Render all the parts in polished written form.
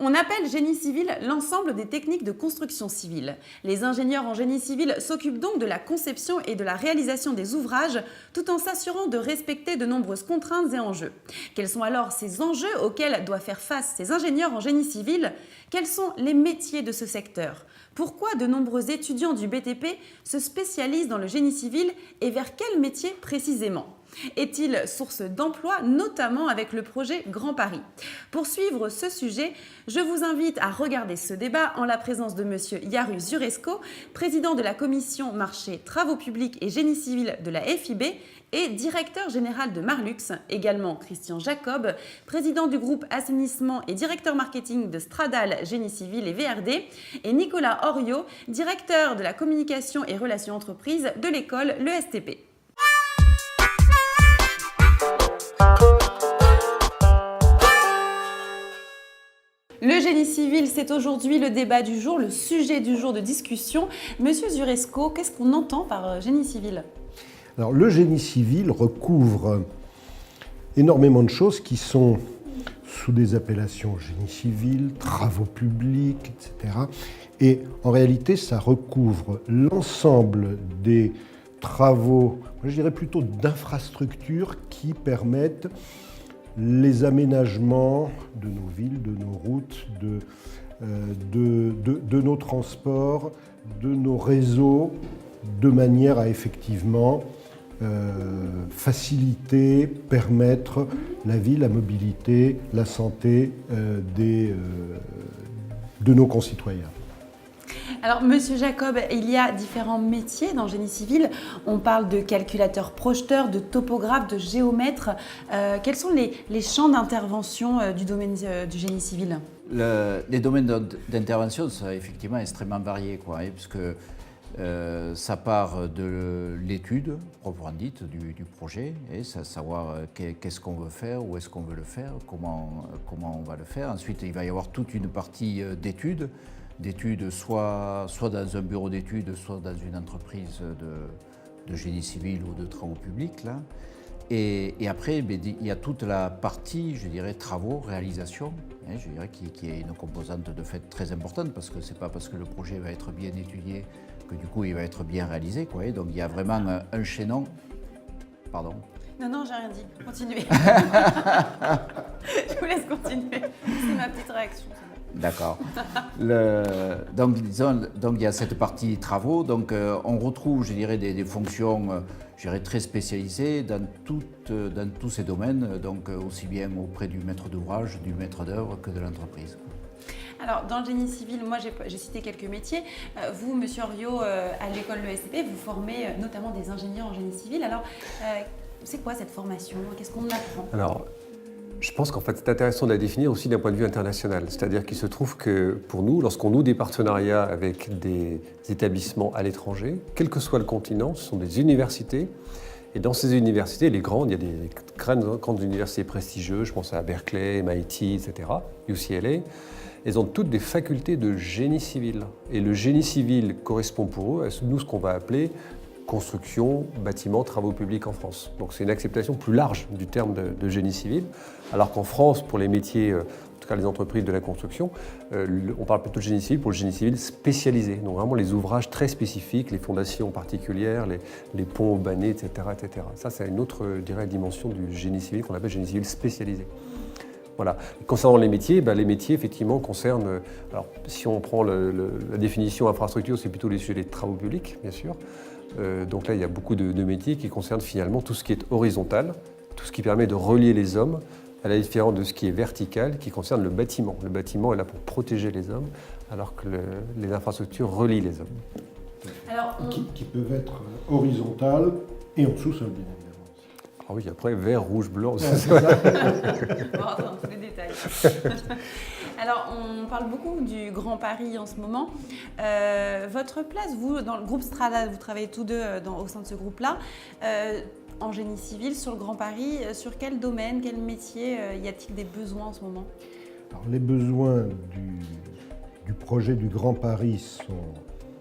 On appelle génie civil l'ensemble des techniques de construction civile. Les ingénieurs en génie civil s'occupent donc de la conception et de la réalisation des ouvrages tout en s'assurant de respecter de nombreuses contraintes et enjeux. Quels sont alors ces enjeux auxquels doivent faire face ces ingénieurs en génie civil? Quels sont les métiers de ce secteur? Pourquoi de nombreux étudiants du BTP se spécialisent dans le génie civil et vers quel métier précisément? Est-il source d'emploi, notamment avec le projet Grand Paris? Pour suivre ce sujet, je vous invite à regarder ce débat en la présence de M. Yaru Zuresko, président de la commission marché, travaux publics et génie civil de la FIB et directeur général de Marlux, également Christian Jacob, président du groupe assainissement et directeur marketing de Stradal Génie Civil et VRD, et Nicolas Oriot, directeur de la communication et relations entreprises de l'école l'ESTP. Le génie civil, c'est aujourd'hui le débat du jour, le sujet du jour de discussion. Monsieur Zuresko, qu'est-ce qu'on entend par génie civil? Alors, le génie civil recouvre énormément de choses qui sont sous des appellations génie civil, travaux publics, etc. Et en réalité, ça recouvre l'ensemble des travaux, je dirais plutôt d'infrastructures qui permettent les aménagements de nos villes, de nos routes, de nos transports, de nos réseaux, de manière à effectivement faciliter, permettre la vie, la mobilité, la santé de nos concitoyens. Alors, Monsieur Jacob, il y a différents métiers dans le génie civil. On parle de calculateur projeteur, de topographe, de géomètre. Quels sont les champs d'intervention du domaine du génie civil? Les domaines d'intervention sont effectivement extrêmement variés, puisque ça part de l'étude proprement dite du projet, et savoir qu'est-ce qu'on veut faire, où est-ce qu'on veut le faire, comment on va le faire. Ensuite, il va y avoir toute une partie d'études soit dans un bureau d'études, soit dans une entreprise de génie civil ou de travaux publics. Là. Et après, il y a toute la partie, je dirais, travaux, réalisation, je dirais, qui est une composante de fait très importante, parce que ce n'est pas parce que le projet va être bien étudié que du coup il va être bien réalisé. Donc il y a vraiment un chaînon. Pardon. Non, j'ai rien dit. Continuez. Je vous laisse continuer. C'est ma petite réaction. D'accord. Donc il y a cette partie travaux. Donc on retrouve, je dirais, des fonctions, je dirais, très spécialisées dans tous ces domaines. Donc aussi bien auprès du maître d'ouvrage, du maître d'œuvre que de l'entreprise. Alors, dans le génie civil, moi j'ai cité quelques métiers. Vous, Monsieur Oriot, à l'école l'ESTP, vous formez notamment des ingénieurs en génie civil. Alors, c'est quoi cette formation? Qu'est-ce qu'on apprend? Alors, je pense qu'en fait, c'est intéressant de la définir aussi d'un point de vue international. C'est-à-dire qu'il se trouve que pour nous, lorsqu'on noue des partenariats avec des établissements à l'étranger, quel que soit le continent, ce sont des universités. Et dans ces universités, les grandes, il y a des grandes universités prestigieuses, je pense à Berkeley, MIT, etc., UCLA. Elles ont toutes des facultés de génie civil. Et le génie civil correspond pour eux à nous ce qu'on va appeler construction, bâtiments, travaux publics en France. Donc c'est une acceptation plus large du terme de génie civil, alors qu'en France, pour les métiers, en tout cas les entreprises de la construction, on parle plutôt de génie civil pour le génie civil spécialisé. Donc vraiment les ouvrages très spécifiques, les fondations particulières, les ponts banés, etc., etc. Ça, c'est une autre, je dirais, dimension du génie civil qu'on appelle génie civil spécialisé. Voilà. Concernant les métiers effectivement concernent, alors si on prend la définition infrastructure, c'est plutôt les sujets des travaux publics, bien sûr. Donc là, il y a beaucoup de métiers qui concernent finalement tout ce qui est horizontal, tout ce qui permet de relier les hommes, à la différence de ce qui est vertical, qui concerne le bâtiment. Le bâtiment est là pour protéger les hommes, alors que les infrastructures relient les hommes. Alors, Qui peuvent être horizontales et en dessous-sol, bien évidemment. Ah oui, après, vert, rouge, blanc, bon, enfin, tous les détails. Alors, on parle beaucoup du Grand Paris en ce moment. Votre place, vous, dans le groupe Stradal, vous travaillez tous deux au sein de ce groupe-là, en génie civil, sur le Grand Paris. Sur quel domaine, quel métier y a-t-il des besoins en ce moment? Alors, les besoins du projet du Grand Paris sont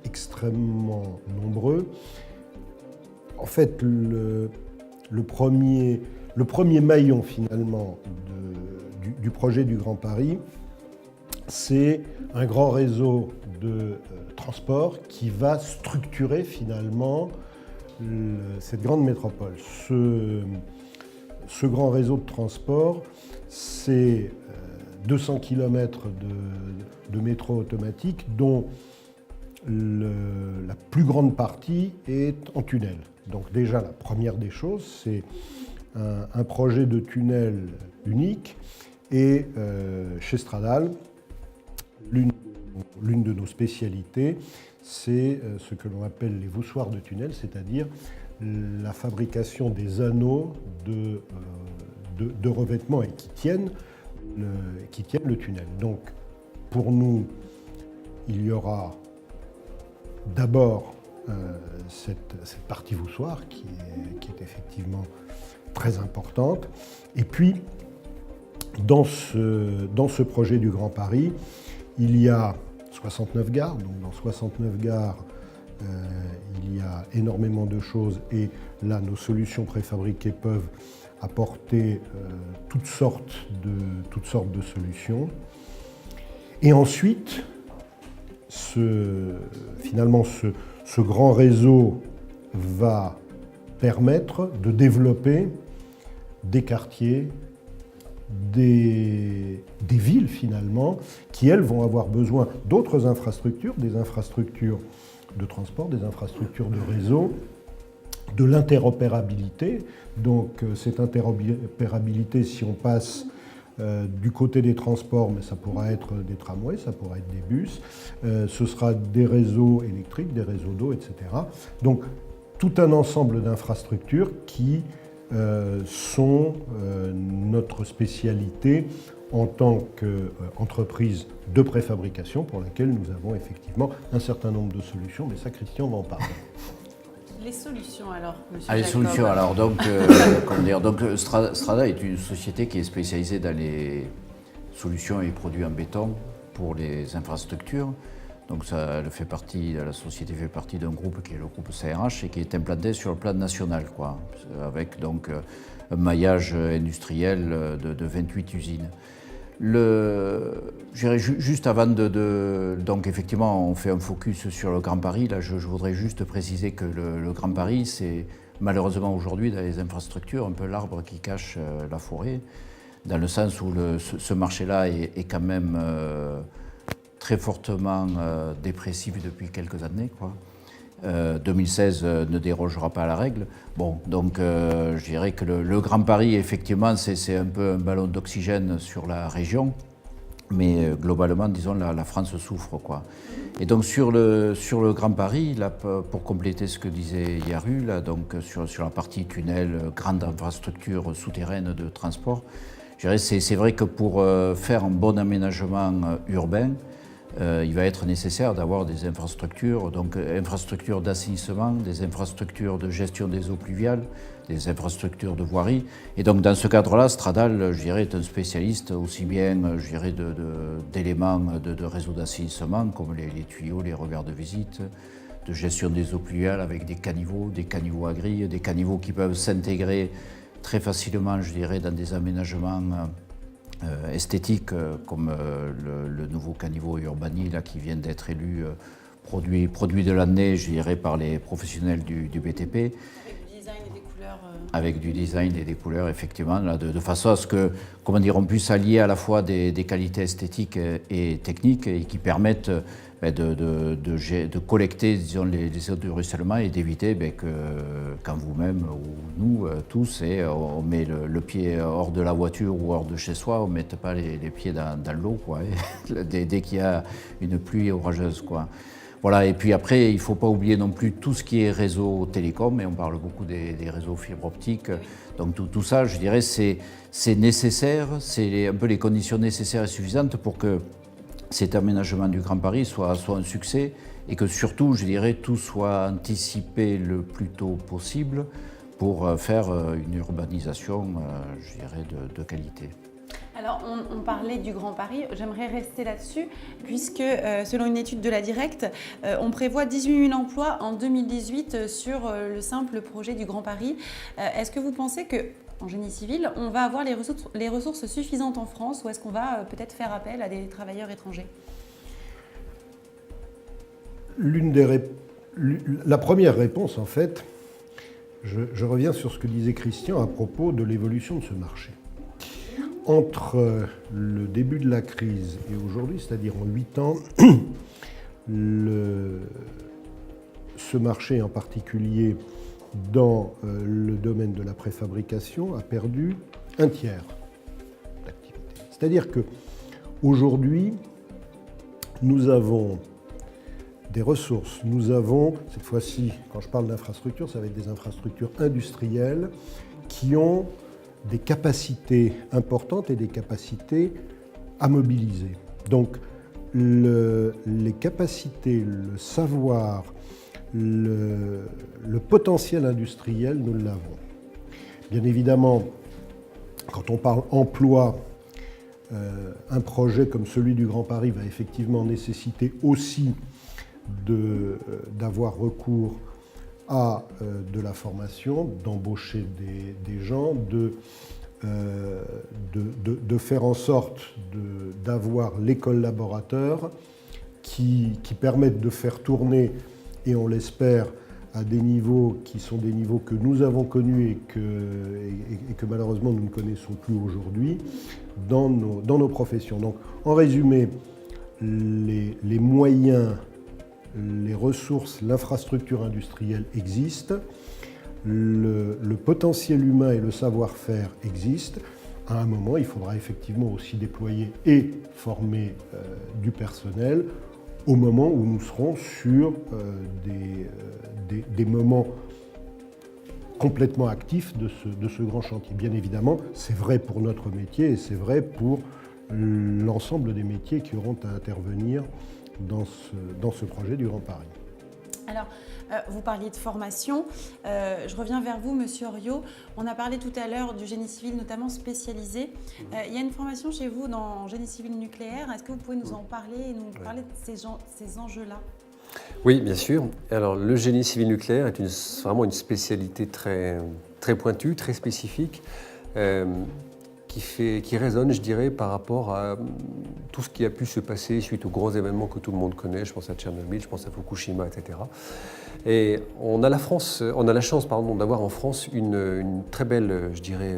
extrêmement nombreux. En fait, le premier maillon finalement du projet du Grand Paris, c'est un grand réseau de transport qui va structurer finalement cette grande métropole. Ce grand réseau de transport, c'est 200 km de métro automatique dont la plus grande partie est en tunnel. Donc déjà, la première des choses, c'est un projet de tunnel unique. Et chez Stradale, l'une de nos spécialités, c'est ce que l'on appelle les voussoirs de tunnel, c'est-à-dire la fabrication des anneaux de revêtement et qui tiennent le tunnel. Donc, pour nous, il y aura d'abord cette partie voussoir qui est effectivement très importante. Et puis, dans ce projet du Grand Paris, il y a 69 gares. Donc dans 69 gares, il y a énormément de choses. Et là, nos solutions préfabriquées peuvent apporter toutes sortes de solutions. Et ensuite, finalement, ce grand réseau va permettre de développer des quartiers, des villes finalement, qui elles vont avoir besoin d'autres infrastructures, des infrastructures de transport, des infrastructures de réseau, de l'interopérabilité. Donc cette interopérabilité, si on passe du côté des transports, mais ça pourra être des tramways, ça pourra être des bus, ce sera des réseaux électriques, des réseaux d'eau, etc. Donc tout un ensemble d'infrastructures qui sont notre spécialité en tant qu'entreprise de préfabrication pour laquelle nous avons effectivement un certain nombre de solutions, mais ça Christian va en parler. Les solutions alors, monsieur Les Jacob. solutions alors, donc, Strada est une société qui est spécialisée dans les solutions et produits en béton pour les infrastructures. Donc la société fait partie d'un groupe qui est le groupe CRH et qui est implanté sur le plan national, quoi, avec donc un maillage industriel de 28 usines. Juste avant donc effectivement, on fait un focus sur le Grand Paris. Là, je voudrais juste préciser que le Grand Paris, c'est malheureusement aujourd'hui dans les infrastructures un peu l'arbre qui cache la forêt, dans le sens où ce marché-là est quand même très fortement dépressif depuis quelques années, quoi. 2016 ne dérogera pas à la règle. Bon, donc je dirais que le Grand Paris, effectivement, c'est un peu un ballon d'oxygène sur la région, mais globalement, disons, la France souffre, quoi. Et donc sur le Grand Paris, là, pour compléter ce que disait Yaru, là, donc sur la partie tunnel, grande infrastructure souterraine de transport, je dirais c'est vrai que pour faire un bon aménagement urbain, il va être nécessaire d'avoir des infrastructures, donc infrastructures d'assainissement, des infrastructures de gestion des eaux pluviales, des infrastructures de voirie. Et donc dans ce cadre-là, Stradale, je dirais, est un spécialiste aussi bien, je dirais, d'éléments de réseaux d'assainissement comme les tuyaux, les regards de visite, de gestion des eaux pluviales avec des caniveaux à grille, des caniveaux qui peuvent s'intégrer très facilement, je dirais, dans des aménagements esthétique comme le nouveau caniveau Urbani là, qui vient d'être élu produit de l'année, je dirais, par les professionnels du BTP. Avec du design et des couleurs, effectivement, là, de façon à ce que, comment dire, on puisse allier à la fois des qualités esthétiques et techniques et qui permettent de collecter, disons, les eaux de ruissellement et d'éviter que quand vous-même ou nous tous, on met le pied hors de la voiture ou hors de chez soi, on ne mette pas les pieds dans l'eau, quoi, dès qu'il y a une pluie orageuse, quoi. Voilà, et puis après, il ne faut pas oublier non plus tout ce qui est réseau télécom, et on parle beaucoup des réseaux fibre optique. Donc tout ça, je dirais, c'est nécessaire, c'est un peu les conditions nécessaires et suffisantes pour que cet aménagement du Grand Paris soit un succès et que surtout, je dirais, tout soit anticipé le plus tôt possible pour faire une urbanisation, je dirais, de qualité. Alors, on parlait du Grand Paris, j'aimerais rester là-dessus, puisque selon une étude de la Directe, on prévoit 18 000 emplois en 2018 sur le simple projet du Grand Paris. Est-ce que vous pensez que en génie civil, on va avoir les ressources suffisantes en France ou est-ce qu'on va peut-être faire appel à des travailleurs étrangers? La première réponse, en fait, je reviens sur ce que disait Christian à propos de l'évolution de ce marché. Entre le début de la crise et aujourd'hui, c'est-à-dire en 8 ans, ce marché en particulier dans le domaine de la préfabrication a perdu un tiers d'activité. C'est-à-dire qu'aujourd'hui, nous avons des ressources. Nous avons, cette fois-ci, quand je parle d'infrastructures, ça va être des infrastructures industrielles qui ont des capacités importantes et des capacités à mobiliser. Donc, les capacités, le savoir, le potentiel industriel, nous l'avons. Bien évidemment, quand on parle emploi, un projet comme celui du Grand Paris va effectivement nécessiter aussi d'avoir recours à de la formation, d'embaucher des gens, de faire en sorte d'avoir les collaborateurs qui permettent de faire tourner, et on l'espère, à des niveaux qui sont des niveaux que nous avons connus et que malheureusement nous ne connaissons plus aujourd'hui dans nos professions. Donc en résumé, les moyens, les ressources, l'infrastructure industrielle existent, le potentiel humain et le savoir-faire existent. À un moment, il faudra effectivement aussi déployer et former du personnel au moment où nous serons sur des moments complètement actifs de ce grand chantier. Bien évidemment, c'est vrai pour notre métier et c'est vrai pour l'ensemble des métiers qui auront à intervenir dans ce projet du Grand Paris. Alors, vous parliez de formation. Je reviens vers vous, Monsieur Oriot. On a parlé tout à l'heure du génie civil, notamment spécialisé. Il y a une formation chez vous dans génie civil nucléaire. Est-ce que vous pouvez nous en parler et nous parler de ces enjeux-là? Oui, bien sûr. Alors, le génie civil nucléaire est vraiment une spécialité très, très pointue, très spécifique, qui résonne, je dirais, par rapport à tout ce qui a pu se passer suite aux grands événements que tout le monde connaît. Je pense à Tchernobyl, je pense à Fukushima, etc. Et on a la chance, d'avoir en France une très belle, je dirais,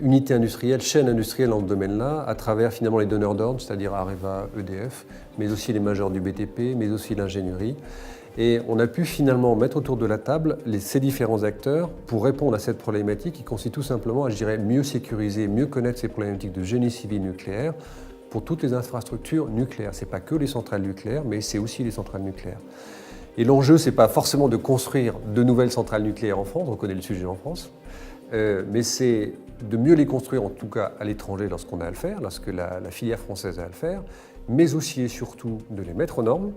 unité industrielle, chaîne industrielle dans ce domaine-là, à travers finalement les donneurs d'ordre, c'est-à-dire Areva, EDF, mais aussi les majors du BTP, mais aussi l'ingénierie. Et on a pu finalement mettre autour de la table ces différents acteurs pour répondre à cette problématique qui consiste tout simplement à, je dirais, mieux sécuriser, mieux connaître ces problématiques de génie civil nucléaire pour toutes les infrastructures nucléaires. Ce n'est pas que les centrales nucléaires, mais c'est aussi les centrales nucléaires. Et l'enjeu, ce n'est pas forcément de construire de nouvelles centrales nucléaires en France, on connaît le sujet en France, mais c'est de mieux les construire, en tout cas à l'étranger lorsqu'on a à le faire, lorsque la filière française a à le faire, mais aussi et surtout de les mettre aux normes,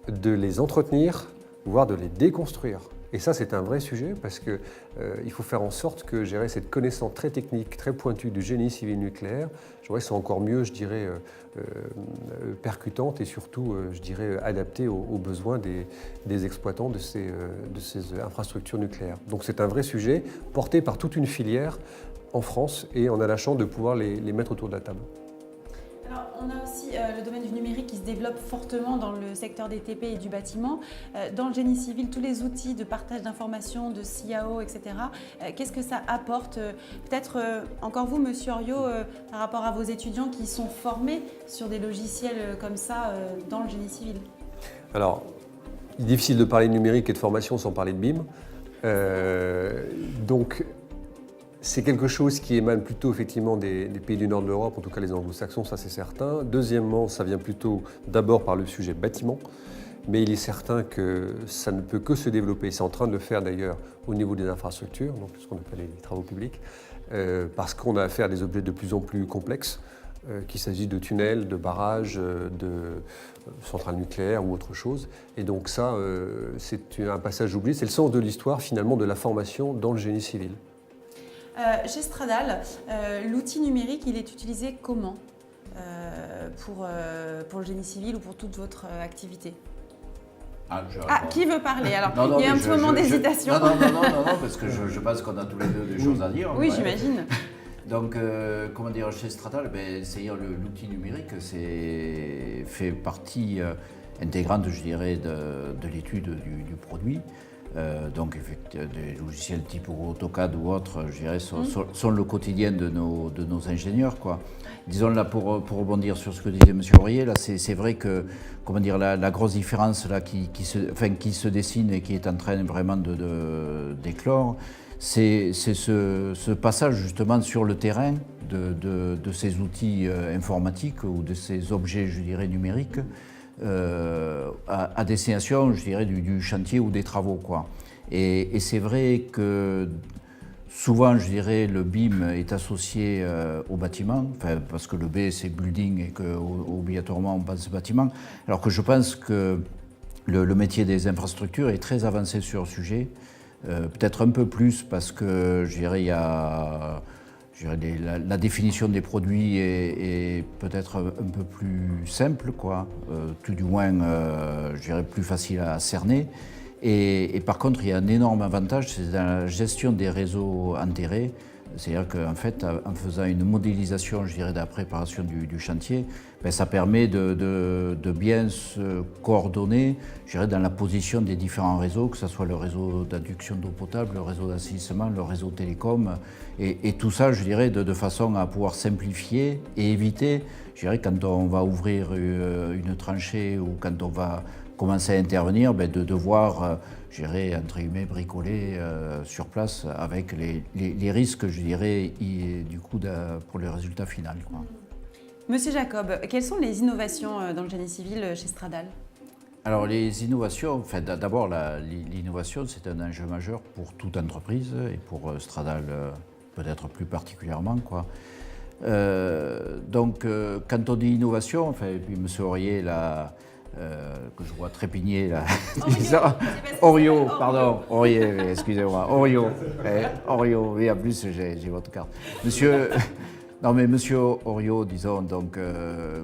de les entretenir, voire de les déconstruire. Et ça, c'est un vrai sujet parce qu'il faut faire en sorte que cette connaissance très technique, très pointue du génie civil nucléaire, soit encore mieux, je dirais, percutante et surtout, je dirais, adaptée aux besoins des exploitants de ces infrastructures nucléaires. Donc c'est un vrai sujet porté par toute une filière en France et on a la chance de pouvoir les mettre autour de la table. Alors, on a aussi le domaine du numérique qui se développe fortement dans le secteur des TP et du bâtiment. Dans le génie civil, tous les outils de partage d'informations, de CIAO, etc. Qu'est-ce que ça apporte? Peut-être encore vous, Monsieur Oriot, par rapport à vos étudiants qui sont formés sur des logiciels comme ça dans le génie civil. Alors, il est difficile de parler de numérique et de formation sans parler de BIM. Donc, c'est quelque chose qui émane plutôt effectivement des pays du nord de l'Europe, en tout cas les anglo-saxons, ça c'est certain. Deuxièmement, ça vient plutôt d'abord par le sujet bâtiment, mais il est certain que ça ne peut que se développer. C'est en train de le faire d'ailleurs au niveau des infrastructures, donc ce qu'on appelle les travaux publics, parce qu'on a affaire à des objets de plus en plus complexes, qu'il s'agisse de tunnels, de barrages, de centrales nucléaires ou autre chose. Et donc ça, c'est un passage oublié, c'est le sens de l'histoire finalement de la formation dans le génie civil. Chez Stradal, l'outil numérique, il est utilisé comment pour le génie civil ou pour toute votre activité? Qui veut parler? Alors, Non, il y a un petit moment d'hésitation. Non, parce que je pense qu'on a tous les deux des choses à dire. Oui, j'imagine. Donc, comment dire, chez Stradal, l'outil numérique fait partie intégrante, je dirais, de l'étude du produit. Donc, des logiciels type AutoCAD ou autres, je dirais, sont le quotidien de nos ingénieurs, quoi. Disons là, pour rebondir sur ce que disait M. Aurier, là, c'est vrai que, comment dire, la grosse différence là, qui se dessine et qui est en train vraiment d'éclore, c'est ce passage justement sur le terrain de ces outils informatiques ou de ces objets, je dirais, numériques, à destination, je dirais, du chantier ou des travaux, quoi. Et c'est vrai que souvent, je dirais, le BIM est associé au bâtiment, parce que le B c'est building et qu'obligatoirement on pense bâtiment, alors que je pense que le métier des infrastructures est très avancé sur le sujet, peut-être un peu plus parce que, je dirais, il y a... La définition des produits est peut-être un peu plus simple, quoi, tout du moins, je dirais, plus facile à cerner. Et par contre, il y a un énorme avantage, c'est dans la gestion des réseaux enterrés. C'est-à-dire qu'en fait, en faisant une modélisation, je dirais, de la préparation du chantier, ça permet de bien se coordonner, je dirais, dans la position des différents réseaux, que ce soit le réseau d'adduction d'eau potable, le réseau d'assainissement, le réseau télécom, et tout ça, je dirais, de façon à pouvoir simplifier et éviter, je dirais, quand on va ouvrir une tranchée ou quand on va commencer à intervenir, de devoir, je dirais, entre guillemets, bricoler sur place avec les risques, je dirais, du coup, pour le résultat final, quoi. Monsieur Jacob, quelles sont les innovations dans le génie civil chez Stradal? Alors les innovations, d'abord l'innovation c'est un enjeu majeur pour toute entreprise et pour Stradal peut-être plus particulièrement, quoi. Donc quand on dit innovation, et puis M. Aurier là, que je vois trépigner là, Orio, pardon, Aurier, excusez-moi, Orio, oui en plus j'ai votre carte. Monsieur Orio, disons, donc,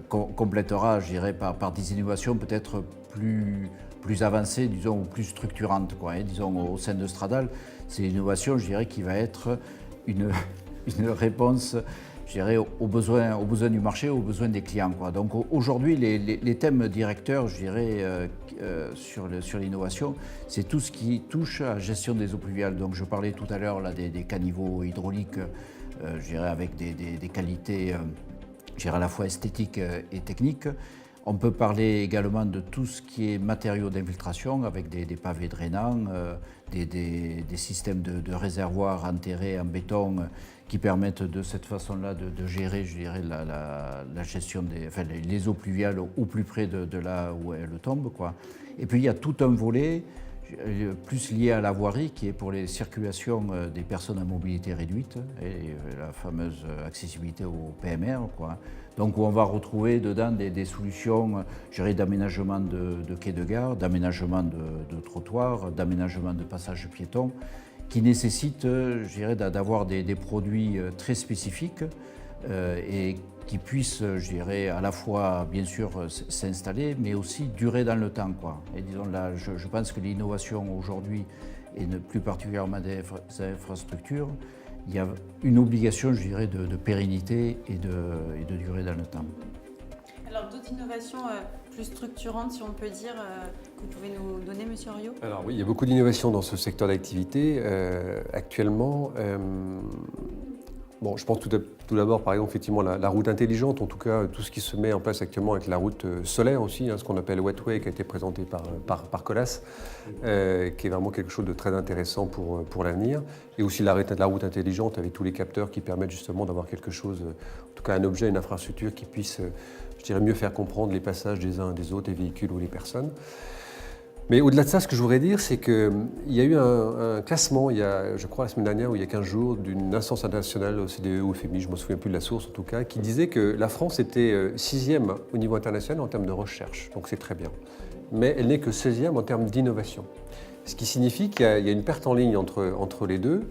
complétera, je dirais, par des innovations peut-être plus avancées, disons, ou plus structurantes, quoi. Disons, au sein de Stradal, c'est l'innovation, je dirais, qui va être une réponse, je dirais, aux besoins du marché, aux besoins des clients, quoi. Donc aujourd'hui, les thèmes directeurs, je dirais, sur l'innovation, c'est tout ce qui touche à la gestion des eaux pluviales. Donc je parlais tout à l'heure là des caniveaux hydrauliques, je dirais avec des qualités, je dirais à la fois esthétiques et techniques. On peut parler également de tout ce qui est matériaux d'infiltration avec des pavés drainants, des systèmes de réservoirs enterrés en béton qui permettent de cette façon-là de gérer, je dirais, la gestion les eaux pluviales au plus près de là où elles tombent, quoi. Et puis il y a tout un volet plus lié à la voirie qui est pour les circulations des personnes à mobilité réduite et la fameuse accessibilité au PMR, quoi. Donc où on va retrouver dedans des solutions, je dirais, d'aménagement de quais de gare, d'aménagement de trottoirs, d'aménagement de passages piétons, qui nécessitent, je dirais, d'avoir des produits très spécifiques et qui puissent, je dirais, à la fois, bien sûr, s'installer, mais aussi durer dans le temps, quoi. Et disons là, je pense que l'innovation aujourd'hui, et plus particulièrement des infrastructures, il y a une obligation, je dirais, de pérennité et de durée dans le temps. Alors, d'autres innovations plus structurantes, si on peut dire, que vous pouvez nous donner, Monsieur Orio? Alors oui, il y a beaucoup d'innovations dans ce secteur d'activité. Actuellement, je pense tout d'abord, par exemple, effectivement, la route intelligente, en tout cas, tout ce qui se met en place actuellement avec la route solaire aussi, ce qu'on appelle Wetway, qui a été présenté par Colas, qui est vraiment quelque chose de très intéressant pour l'avenir. Et aussi la route intelligente avec tous les capteurs qui permettent justement d'avoir quelque chose, en tout cas un objet, une infrastructure qui puisse, je dirais, mieux faire comprendre les passages des uns et des autres, des véhicules ou les personnes. Mais au-delà de ça, ce que je voudrais dire, c'est qu'il y a eu un classement, il y a, je crois la semaine dernière ou il y a 15 jours, d'une instance internationale, OCDE ou FMI, je ne me souviens plus de la source en tout cas, qui disait que la France était 6e au niveau international en termes de recherche, donc c'est très bien. Mais elle n'est que 16e en termes d'innovation. Ce qui signifie qu'il y a une perte en ligne entre les deux.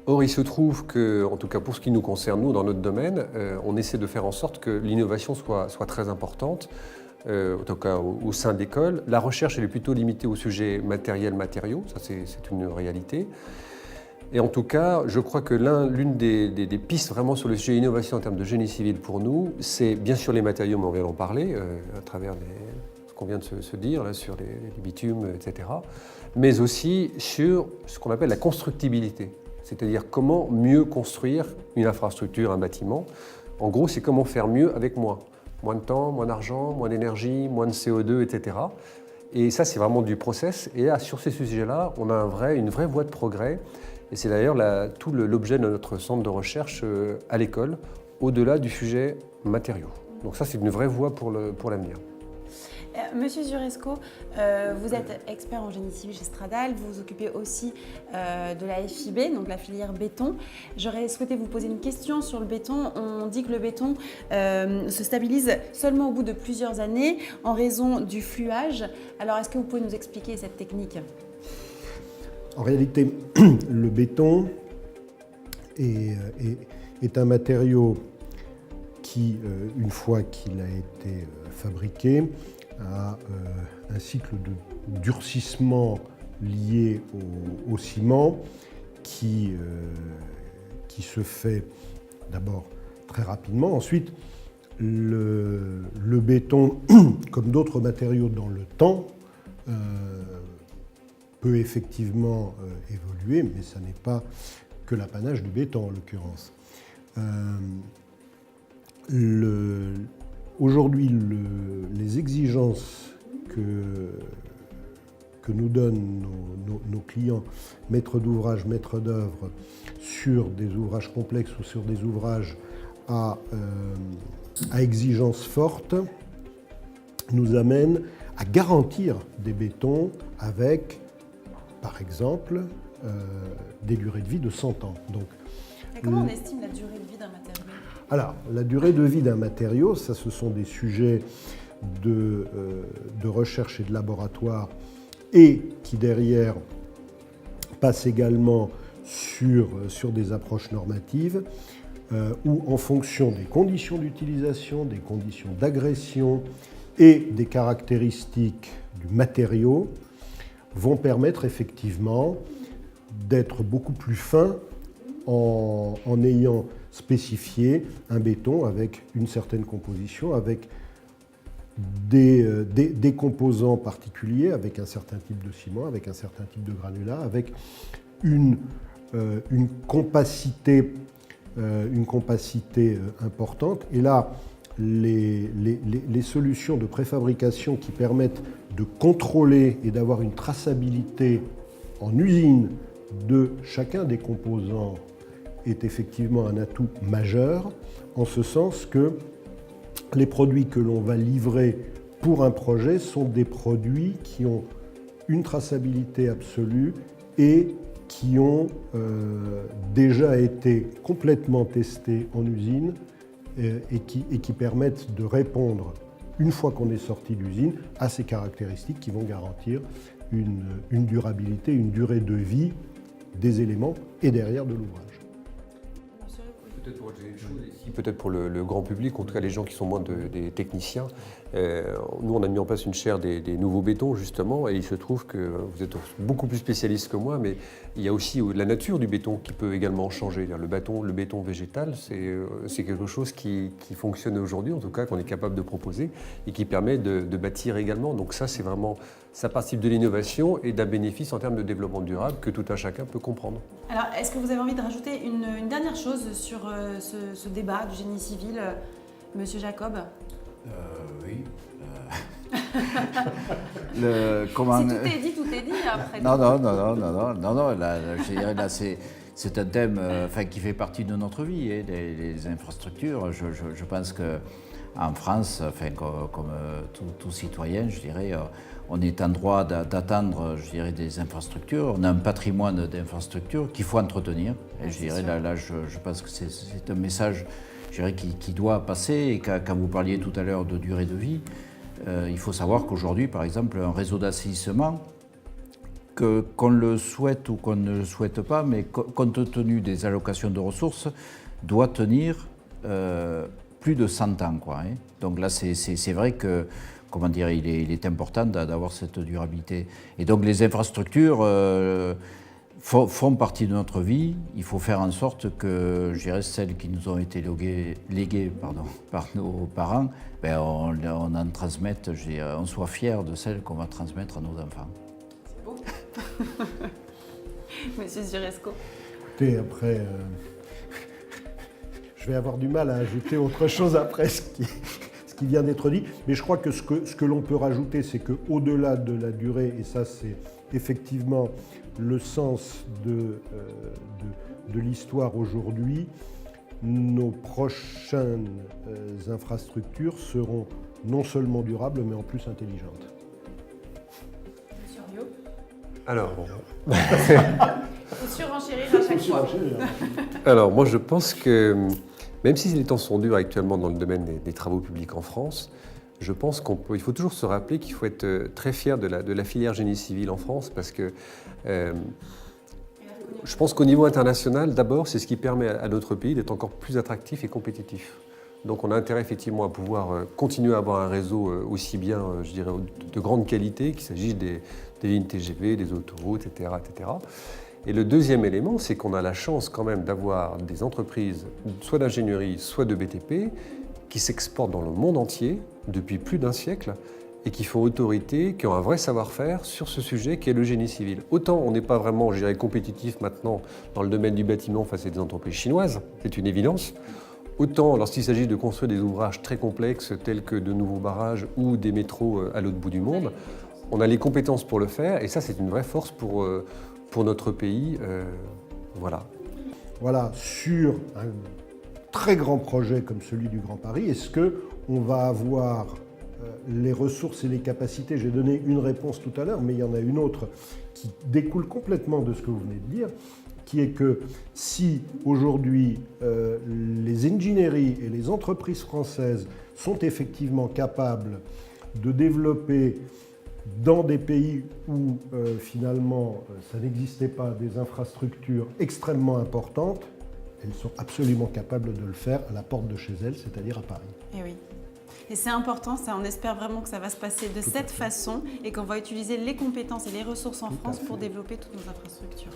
Or, il se trouve que, en tout cas pour ce qui nous concerne, nous, dans notre domaine, on essaie de faire en sorte que l'innovation soit très importante. en tout cas au sein d'écoles. La recherche elle est plutôt limitée au sujet matériel-matériaux, ça c'est une réalité. Et en tout cas, je crois que l'une des pistes vraiment sur le sujet innovation en termes de génie civil pour nous, c'est bien sûr les matériaux, mais on vient d'en parler à travers ce qu'on vient de se dire là, sur les bitumes, etc. Mais aussi sur ce qu'on appelle la constructibilité, c'est-à-dire comment mieux construire une infrastructure, un bâtiment. En gros, c'est comment faire mieux avec moins. Moins de temps, moins d'argent, moins d'énergie, moins de CO2, etc. Et ça, c'est vraiment du process. Et là, sur ces sujets-là, on a une vraie voie de progrès. Et c'est d'ailleurs tout l'objet de notre centre de recherche à l'école, au-delà du sujet matériaux. Donc ça, c'est une vraie voie pour l'avenir. Monsieur Zuresco, vous êtes expert en génie civil chez Stradal, vous vous occupez aussi de la FIB, donc la filière béton. J'aurais souhaité vous poser une question sur le béton. On dit que le béton se stabilise seulement au bout de plusieurs années en raison du fluage. Alors, est-ce que vous pouvez nous expliquer cette technique ? En réalité, le béton est un matériau qui, une fois qu'il a été fabriqué, a un cycle de durcissement lié au ciment qui se fait d'abord très rapidement. Ensuite, le béton, comme d'autres matériaux dans le temps, peut effectivement évoluer, mais ça n'est pas que l'apanage du béton en l'occurrence. Aujourd'hui, les exigences que nous donnent nos clients, maîtres d'ouvrage, maîtres d'œuvre, sur des ouvrages complexes ou sur des ouvrages à exigences fortes, nous amènent à garantir des bétons avec, par exemple, des durées de vie de 100 ans. Donc, et comment on estime la durée de vie d'un matériau ? Alors, la durée de vie d'un matériau, ça, ce sont des sujets de recherche et de laboratoire et qui, derrière, passent également sur des approches normatives où, en fonction des conditions d'utilisation, des conditions d'agression et des caractéristiques du matériau, vont permettre effectivement d'être beaucoup plus fin en ayant spécifié un béton avec une certaine composition, avec des composants particuliers, avec un certain type de ciment, avec un certain type de granulat, avec une compacité importante. Et là, les solutions de préfabrication qui permettent de contrôler et d'avoir une traçabilité en usine de chacun des composants est effectivement un atout majeur, en ce sens que les produits que l'on va livrer pour un projet sont des produits qui ont une traçabilité absolue et qui ont déjà été complètement testés en usine et qui permettent de répondre, une fois qu'on est sorti d'usine, à ces caractéristiques qui vont garantir une durabilité, une durée de vie des éléments et derrière de l'ouvrage. Peut-être pour le grand public, en tout cas les gens qui sont moins des techniciens, nous on a mis en place une chaire des nouveaux bétons justement, et il se trouve que vous êtes beaucoup plus spécialiste que moi, mais il y a aussi la nature du béton qui peut également changer. Le béton végétal, c'est quelque chose qui fonctionne aujourd'hui, en tout cas qu'on est capable de proposer et qui permet de bâtir également. Donc ça, c'est vraiment, ça participe de l'innovation et d'un bénéfice en termes de développement durable que tout un chacun peut comprendre. Alors, est-ce que vous avez envie de rajouter une dernière chose sur ce débat du génie civil, Monsieur Jacob ? Oui. Si tout est dit après. Non. Là, je dirais, là, c'est un thème qui fait partie de notre vie, les infrastructures. Je pense qu'en France, comme tout citoyen, je dirais, on est en droit d'attendre, je dirais, des infrastructures. On a un patrimoine d'infrastructures qu'il faut entretenir. Et je dirais, là, je pense que c'est un message, je dirais, qui doit passer. Et quand vous parliez tout à l'heure de durée de vie, il faut savoir qu'aujourd'hui, par exemple, un réseau d'assainissement, qu'on le souhaite ou qu'on ne le souhaite pas, mais compte tenu des allocations de ressources, doit tenir plus de 100 ans. Donc là, c'est vrai que comment dire, il est important d'avoir cette durabilité. Et donc les infrastructures font partie de notre vie. Il faut faire en sorte que, je dirais, celles qui nous ont été léguées par nos parents, ben on en transmette, je dirais, on soit fiers de celles qu'on va transmettre à nos enfants. C'est beau. Monsieur Suresco. Écoutez, après, je vais avoir du mal à ajouter autre chose après ce qui vient d'être dit, mais je crois que ce que l'on peut rajouter, c'est qu'au-delà de la durée, et ça c'est effectivement le sens de l'histoire aujourd'hui, nos prochaines infrastructures seront non seulement durables, mais en plus intelligentes. Monsieur Rio. Alors, Faut surenchérir à chaque fois. alors, moi je pense que, même si les temps sont durs actuellement dans le domaine des travaux publics en France, je pense il faut toujours se rappeler qu'il faut être très fier de la filière génie civil en France, parce que je pense qu'au niveau international, d'abord, c'est ce qui permet à notre pays d'être encore plus attractif et compétitif. Donc on a intérêt effectivement à pouvoir continuer à avoir un réseau aussi bien, je dirais, de grande qualité, qu'il s'agisse des lignes TGV, des autoroutes, etc., etc. Et le deuxième élément, c'est qu'on a la chance quand même d'avoir des entreprises, soit d'ingénierie, soit de BTP, qui s'exportent dans le monde entier depuis plus d'un siècle et qui font autorité, qui ont un vrai savoir-faire sur ce sujet qui est le génie civil. Autant on n'est pas vraiment, je dirais, compétitif maintenant dans le domaine du bâtiment face à des entreprises chinoises, c'est une évidence. Autant lorsqu'il s'agit de construire des ouvrages très complexes tels que de nouveaux barrages ou des métros à l'autre bout du monde, on a les compétences pour le faire et ça c'est une vraie force pour notre pays. Voilà. Voilà, sur un très grand projet comme celui du Grand Paris, est-ce qu'on va avoir les ressources et les capacités? J'ai donné une réponse tout à l'heure, mais il y en a une autre qui découle complètement de ce que vous venez de dire, qui est que si aujourd'hui les ingénieries et les entreprises françaises sont effectivement capables de développer dans des pays où finalement ça n'existait pas des infrastructures extrêmement importantes, elles sont absolument capables de le faire à la porte de chez elles, c'est-à-dire à Paris. Et oui. Et c'est important, ça, on espère vraiment que ça va se passer de cette façon et qu'on va utiliser les compétences et les ressources en France pour développer toutes nos infrastructures.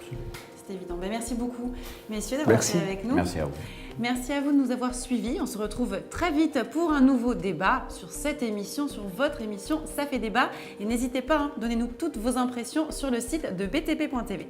C'est évident. Ben, merci beaucoup, messieurs, d'avoir été avec nous. Merci à vous. Merci à vous de nous avoir suivis. On se retrouve très vite pour un nouveau débat sur cette émission, sur votre émission Ça fait débat. Et n'hésitez pas, donnez-nous toutes vos impressions sur le site de btp.tv.